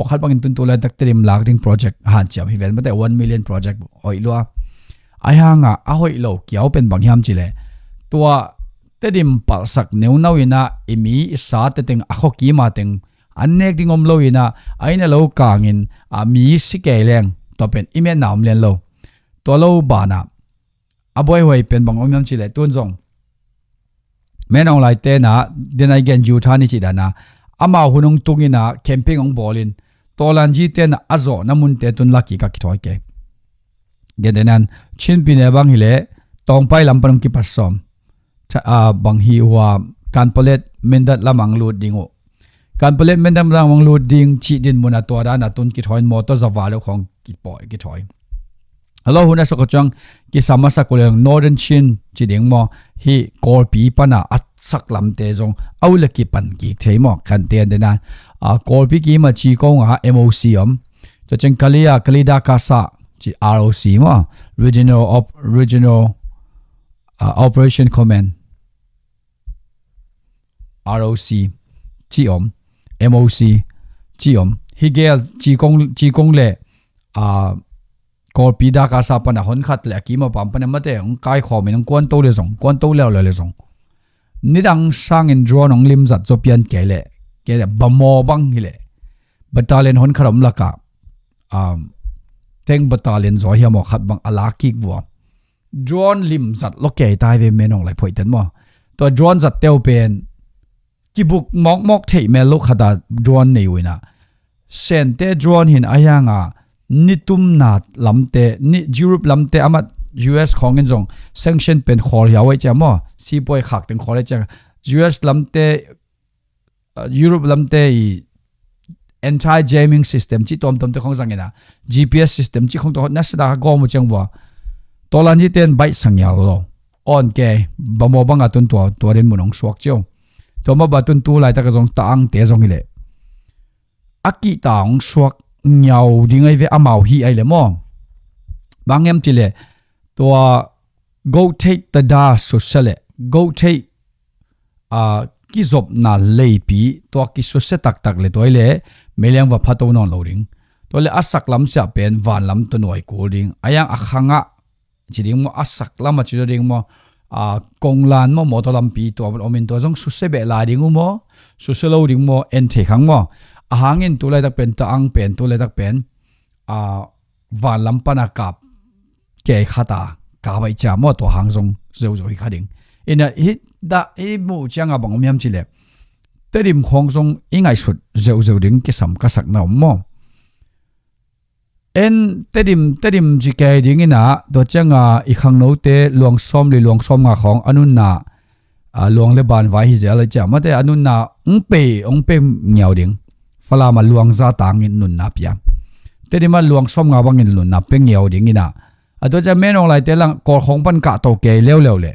pakhat bangin tun tulai tak Tedim lak ding project han cham hi vel mate 1 million project oi lo ai hanga a hoi lo kiau pen bang hiam chile tua Tedim pal sak neu nawina imi sa te teng a khoki ma teng anek ding om lo ina aina lo kangin a mi sikeleng to pen ime nam len lo to lo bana aboy hoi pen bang om hiam chile tun jong menong lai te na den ai gen ju thani chi dana ama hunung tungina camping ong bolin tolan ji ten azo namun te tun laki ka ki thoi ke gedenan chin pine bang hile tong pai lam panung ki pasom cha bang hi wa kan polet mendat lamang lut dingo kan polet mendam lamang lut ding chi din muna to da na tun ki thoi moto zawalo khong ki poi ki thoi hello huna so ko chang ki samasa ko leng northern chin chi ding mo hi kor pi pana at sak lam te jong aula ki pan ki theimo kan te dena kor pi ki ma chi ko nga moc om cho cheng kalia kalida ka sa chi roc mo regional operation command roc chi om moc chi om hi gel chi kong le kor pi da ka sa pana hon khat le ki ma pam pana mate ong kai kho min kon to le jong kon to le jong nidang sang in drone ong lim zat chopian kele bamo bang hile battalion hon kharam laka teng battalion zo hiam mo khat bang alaki bua drone lim zat loke tai ve menong lai phoiten mo to drone zat teu pen ki buk mok thei me lo khada drone nei wina sente drone hin ayanga nitum nat lamte ni Europe lamte amat US khongin jong sanction pen khol yawai chamo si boy khak teng khole cha US lamte Europe lamte anti jamming system chi tom te khong jangena GPS system chi khong to na sada go mu changwa tolan ji ten bai sangya lo on ke bamo banga tun to ren munong suak cheu to ma batun tu lai ta ka jong taang te jong ile aki taang suak nhau dingai ve amau hi ai le mo bangem chile to go take the da so sele go take ki zop na leipi to ki so se tak le toile meleng wa phato non loring tole asak lam cha pen van lam to noi ko ding ayang akhanga chiding mo asak lam chi ding mo konglan mo motolam pi to omin to jong su se be la ding mo su se lo ding mo en the khang mo ahangin tulai tak pen taang pen tulai tak pen van lampana kap ke khata ka bai cha mo to hangjong zo hi khading ina hi da e mu changa bang miam chile Tedim khongjong ingai sut zo ding ki sam ka sak na mo en Tedim ji ke ding ina do changa I khang no te luang som nga khong anun na luang le ban vai hi zela cha ma te anun na ong pe ngiao ding fala ma luang za tangin nun na pia Tedim ma luang som nga bangin lun na peng yau ding ina ado cha menong lai te lang kor khong pan ka to ke lew le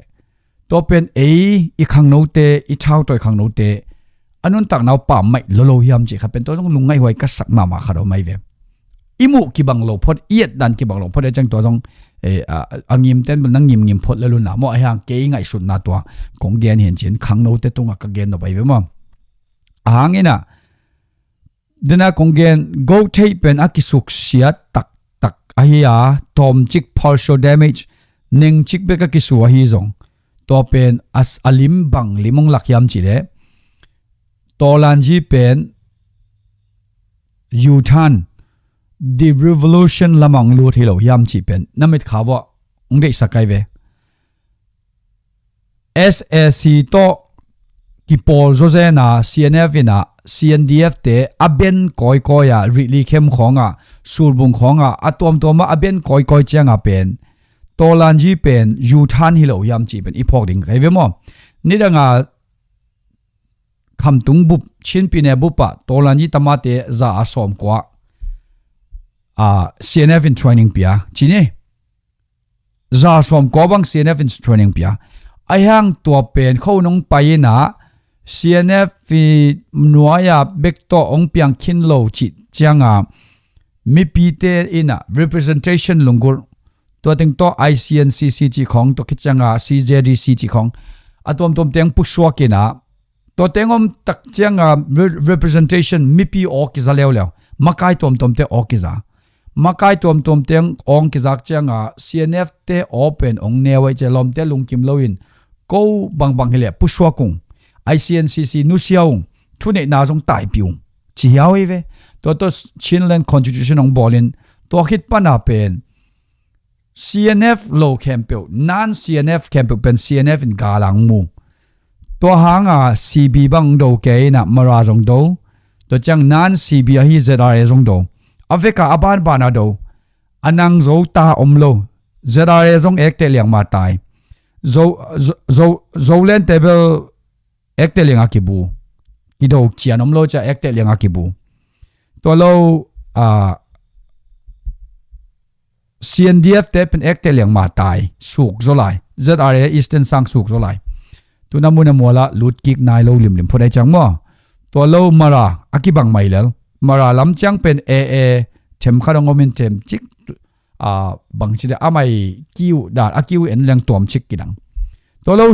to pen I khang no te I thau toy khang no te anun tak naw pa mai lo hiam chi kha pen to jong lungai hoi ka sak ma kharo mai ve imu ki bang lo phot iet dan ki bang lo phot jang to jong angim ten nang ngim phot le lu na mo ahang ke ngai sut na to kong gen hen chin khang no te tunga ka gen no bai ve mo ahangina dena kongen go tape pen akisuk sia tak ahia tom chik partial damage ning chik be ka kisu hi zong to pen as alim bang limong lakyam chile tolan ji pen yutan the revolution lamang lu thilo yam chi pen namit khawa ngdei sakai ve SSC to ki pol zozena CNF ina CNDF te aben koi ya ritli khem khonga surbung khonga atom toma aben koi changa pen tolan ji pen yu than hilo yam chi pen ipok ding kai ve mo nidanga kham tung bup chin pine bupa tolan ji tamate za asom kwa CNF in training pia chine za som ko bang CNF in training pia ayang to pen khonong paina CNF fi nuaya bekto ong piang kin lo chi changa mi pite ina representation lungur to ting to ICNCC chi khong to kichanga CJDC chi khong atom tom teng puswa kina to tengom tak changa representation mi pi o ki zalew lew makai tom te okiza makai tom teng ong kizak changa CNF te open ong newai che lom te lungkim loin ko bang hele pushwa kung ICNCC nusiaung thune na jong tai piung chi yawi ve to Chinland constitution ong bolin to hit pana pen CNF low campeu non CNF campeu pen CNF in galang mu to hanga CB bang do ke na mara jong do to chang non CB hi ZRA jong do aveka aban bana do anang zo ta omlo ZRA jong ek te liang ma tai Zoland table ek te liang akibu kido chian omlo cha ek te liang akibu to lo CNDF te pen ek te liang ma tai suk zolai ZRA Eastern sang suk zolai tu namuna mola lut kik nai lo lim phodai chang mo to lo mara akibang mailal mara lam chang pen them kharangomin them chik bang chida amai kiu da akiu en lang tom chik kidang to lo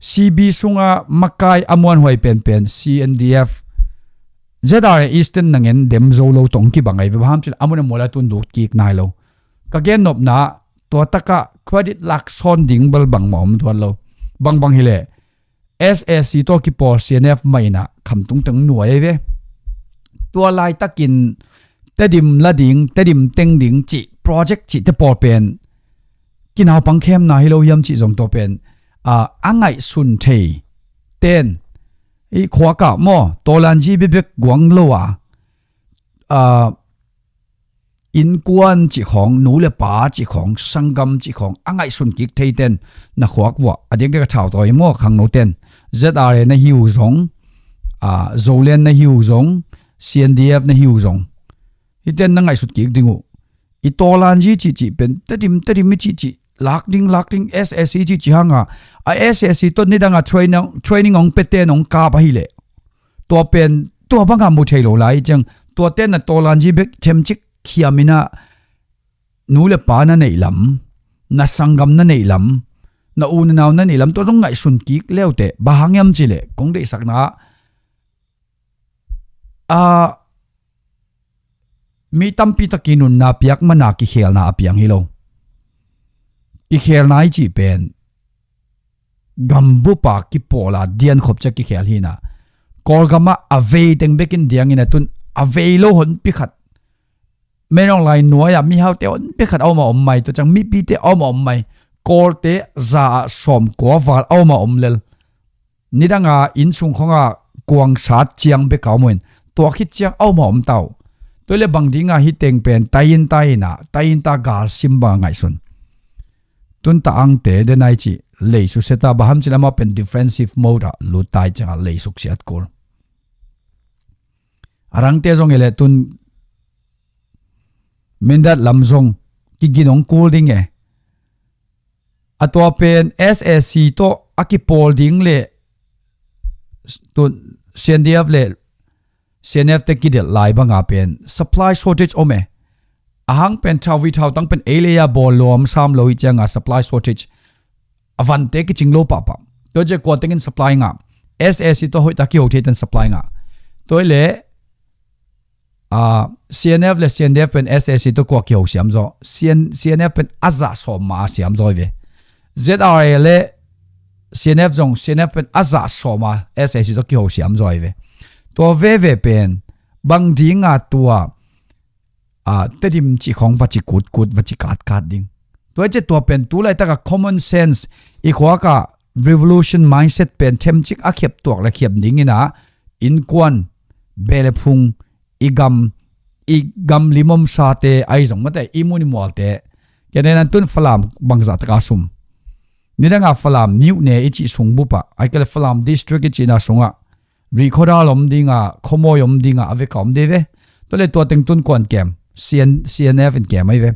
CB sunga makai amwan hoi pen CNDF ZRA Eastern nangen dem zo lo tong ki bangai ve ham chil amuna mola tun lut kik nai lo ka gen nop na to taka credit lak son ding bal bang mom thon lo bang hile SSC to ki por CNF maina khamtung tang nuai ve tua lai takin tedim lading tedim tengding chi project chi te por pen kinaw pangkhem na hilo yam chi jong to pen angai sun thei ten i khwa ka mo tolan ji bebek gwang lowa in kwan chi khong nu le pa chi khong sangam chi khong angai sun kik thei ten na khwak wa adek de ka thau toy mo khang no ten ZRA na hiu zong Zoland na hiu zong CNDF na hiu zong iten na ngai sut kik dingu i tolan ji chi pen tedim mi chi lakding SSC chi hanga SSC to ni danga training ong peten ong ka ba hile to pen to banga mu thailo lai chang to ten na tolan ji bek chem chik khiamina nule pa na nei lam na sangam na nei lam na un naw na nei lam to jong ngai sun kik leute bahangyam chile kong de sakna mi tampi takinun na piak mana ki khel na apiang hilo ki khel nai chi pen gambu pa ki pola dian khop cha ki khel hina korgama ave teng bekin diang ina tun ave lo hon pi khat menong lai nuaya mi hau te on pi khat awma om mai to chang mi pi te awma om mai kor te za som ko wal awma om lel nidanga in sung khonga kuang sat chiang be kamoin to khit chiang awma om tau toile bangdinga hi teng pen tayin ta gar simba ngai sun tun ta ang te de nai chi lei su seta baham chilama pen defensive mode lu tai changa lei suk siat kor arang te jong ele tun mindat lamzong ki ginong cooling atwa pen SSC to akipol ding le tun CNF te kidel lai banga pen supply shortage ome ahang pen thawi thau tang pen area bol lom sam loi changa supply shortage avan te ki chinglo pa to je ko tengin supply nga SSC to hoi ta ki ho ten supply nga toile CNF le CNF pen SSC to ko ki ho siam zo CNF pen aza so ma siam zo ve ZRA le CNF pen aza so ma SSC to ki ho siam zo ve to ve pen bang dinga tua tedim chi khong va chi kut va chi kat ding to je to pen tu lai ta ka common sense i khwa ka revolution mindset pen them chik a khep tok la khep ding ina in kwan bele phung igam limom sa te ai jong mate imuni molte kenen tun falam bangza ta ka sum nidanga falam new ne ichi sungbu pa ai kale falam district chi na sunga Rikoda lom dinga khomo yom dinga ave kom deve tole to teng tun kon kem CNF in kem ai ve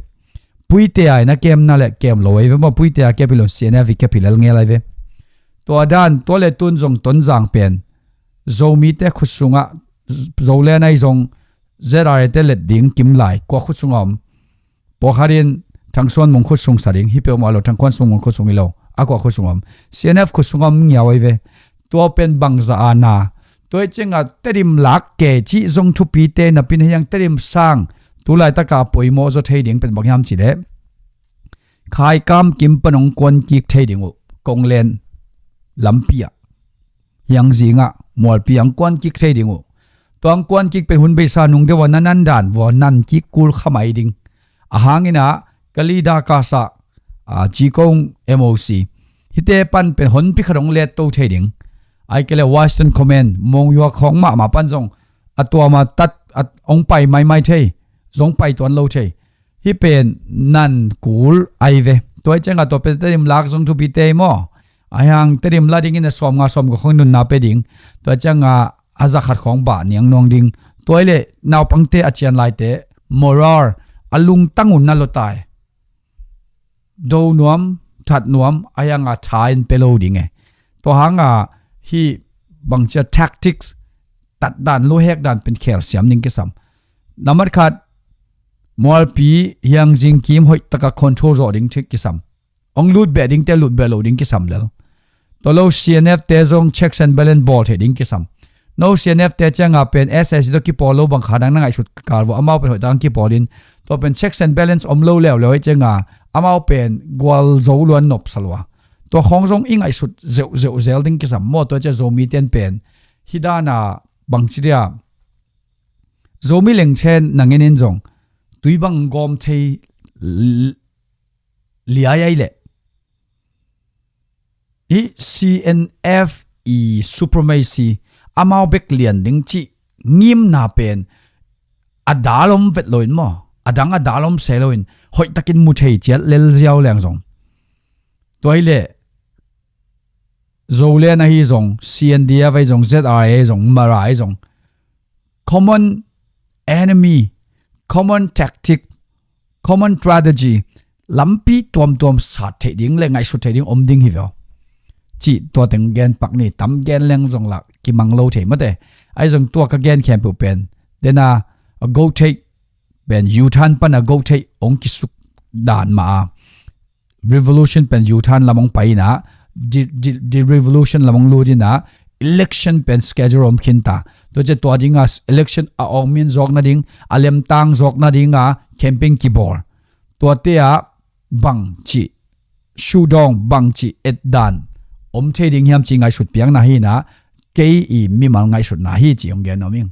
puite ai na kem na le kem lo ai ve mo puite a kepilo CNF kepilal nge lai ve to adan tole tun jong ton jang pen ZOMI te khusunga Zoland ai jong ZRA te let ding kim lai ko khusungom pokharin thangson mong khusung saring hi pe ma lo thangkon sung mong khusung ilo akwa khusungom CNF khusungom nyaw ai ve to pen bangza ana ตัวเจงอ่ะเตดิมลักเกจิจงทุปีเตนับเป็นยังเตดิมสร้างตุลายตะกาป่วยโมจะเทดิ่งเป็นบางยามจีเดขายกำกิมปนงกวนกิกเทดิ่งกงเลนลำเปียยังจิงอ่ะหมวดเปียงกวนกิกเทดิ่งตัวกวนกิกเป็นหุ่นเบสานุงเดวันนั้นด่านวันนั้นกิกกูลขมายดิ่งอาหางินะกะลีดากาซาจีกง MOC ฮิเตปันเป็นหุ่นพิขรงเลตโตเทดิ่งไอเกลวอชิงตันคอมเมนต์มองยัวของมาปันจงตัวมาตัดองไปไม่เทจงไปตัวเราเทฮิเป็นนั่นกูลไอเวตัวเจงตัวเป็นเตดิมลักจงทุบิเตมอไอฮังเตดิมลาดิ่งในสอมงาสอมกับของนุนนาเปดิ่งตัวเจงอาจะขัดของบาเนียงนองดิ่งตัวเล่นาวปังเตอเจียนไลเตมอราร์อลุงตั้งอุ่นนั่นโลตายดูนวมถัดนวมไอยังชายนเปโลดิ่งไงตัวหังฮีบางจะ tactics ตัดด่านโลเฮกด่านเป็นแคลเซียมนิ่งกิสัมน้ำมันขาดมอลปียังจิงคิมหอยตะกะคอนโทรลรอดิ้งชิกกิสัมองลูดเบดิ้งเตลูดเบลดิ้งกิสัมเลตัวเรา CNF เตจง checks and balance ball เทดิ้งกิสัมโน้ CNF เตจังเป็น SS ตัวกิปอลโลบังขาดังนั่งไอชุดการว่าอามาเป็นหอยดังกิปอลินตัวเป็น checks and balance อมโลแล้วเลยจังอามาเป็นกวลโจลวนนบสลัวตัวของจงอิงไอสุดเซลดิ้งกิสัมมอตัวจะโซมีเตียนเป็นฮิดานาบังจิเดียโซมีเล็งเช่นนังเงินจงตุยบังกอมเทเลียใหญ่เล่อี CNF e supremacy อามาเบกเลียนดิ้งจีงิมนาเป็นอดาลมเวทลอยมั้งอดาลมเซลอยหอยตะกินมุเทยเจียเลลเจียวแรงจงตัวเล่ Zoland นะฮีจง CNDF ไอจง ZRA จงมาราไอจง common enemy common tactic common strategy ลำปีตัวสัตว์เทดิ้งเลยไงสุดเทดิ้งอมดิ้งฮิวจีตัวถึงแกนปักนี่ตั้มแกนแรงจงหลักกิมังโลเทมาแต่ไอจงตัวกับแกนแคมป์เป็นเดน่า go take เป็นยูทันปันgo take องคิสุด่านมา revolution เป็นยูทันละมงไปนะthe revolution ละมงลูดินะ election เป็น schedule อมคินตาตัวจะตัวดิ้งelection อมินจอกนาดิ้งอเลมตังจอกนาดิ้งcamping กีบอร์ตัวเตียบังจีชูดองบังจีเอ็ดดันอมเทดิ้งยามจีไงสุดเปียงนาฮีนะเกยมีมังไงสุดนาฮีจีองแกนอมิง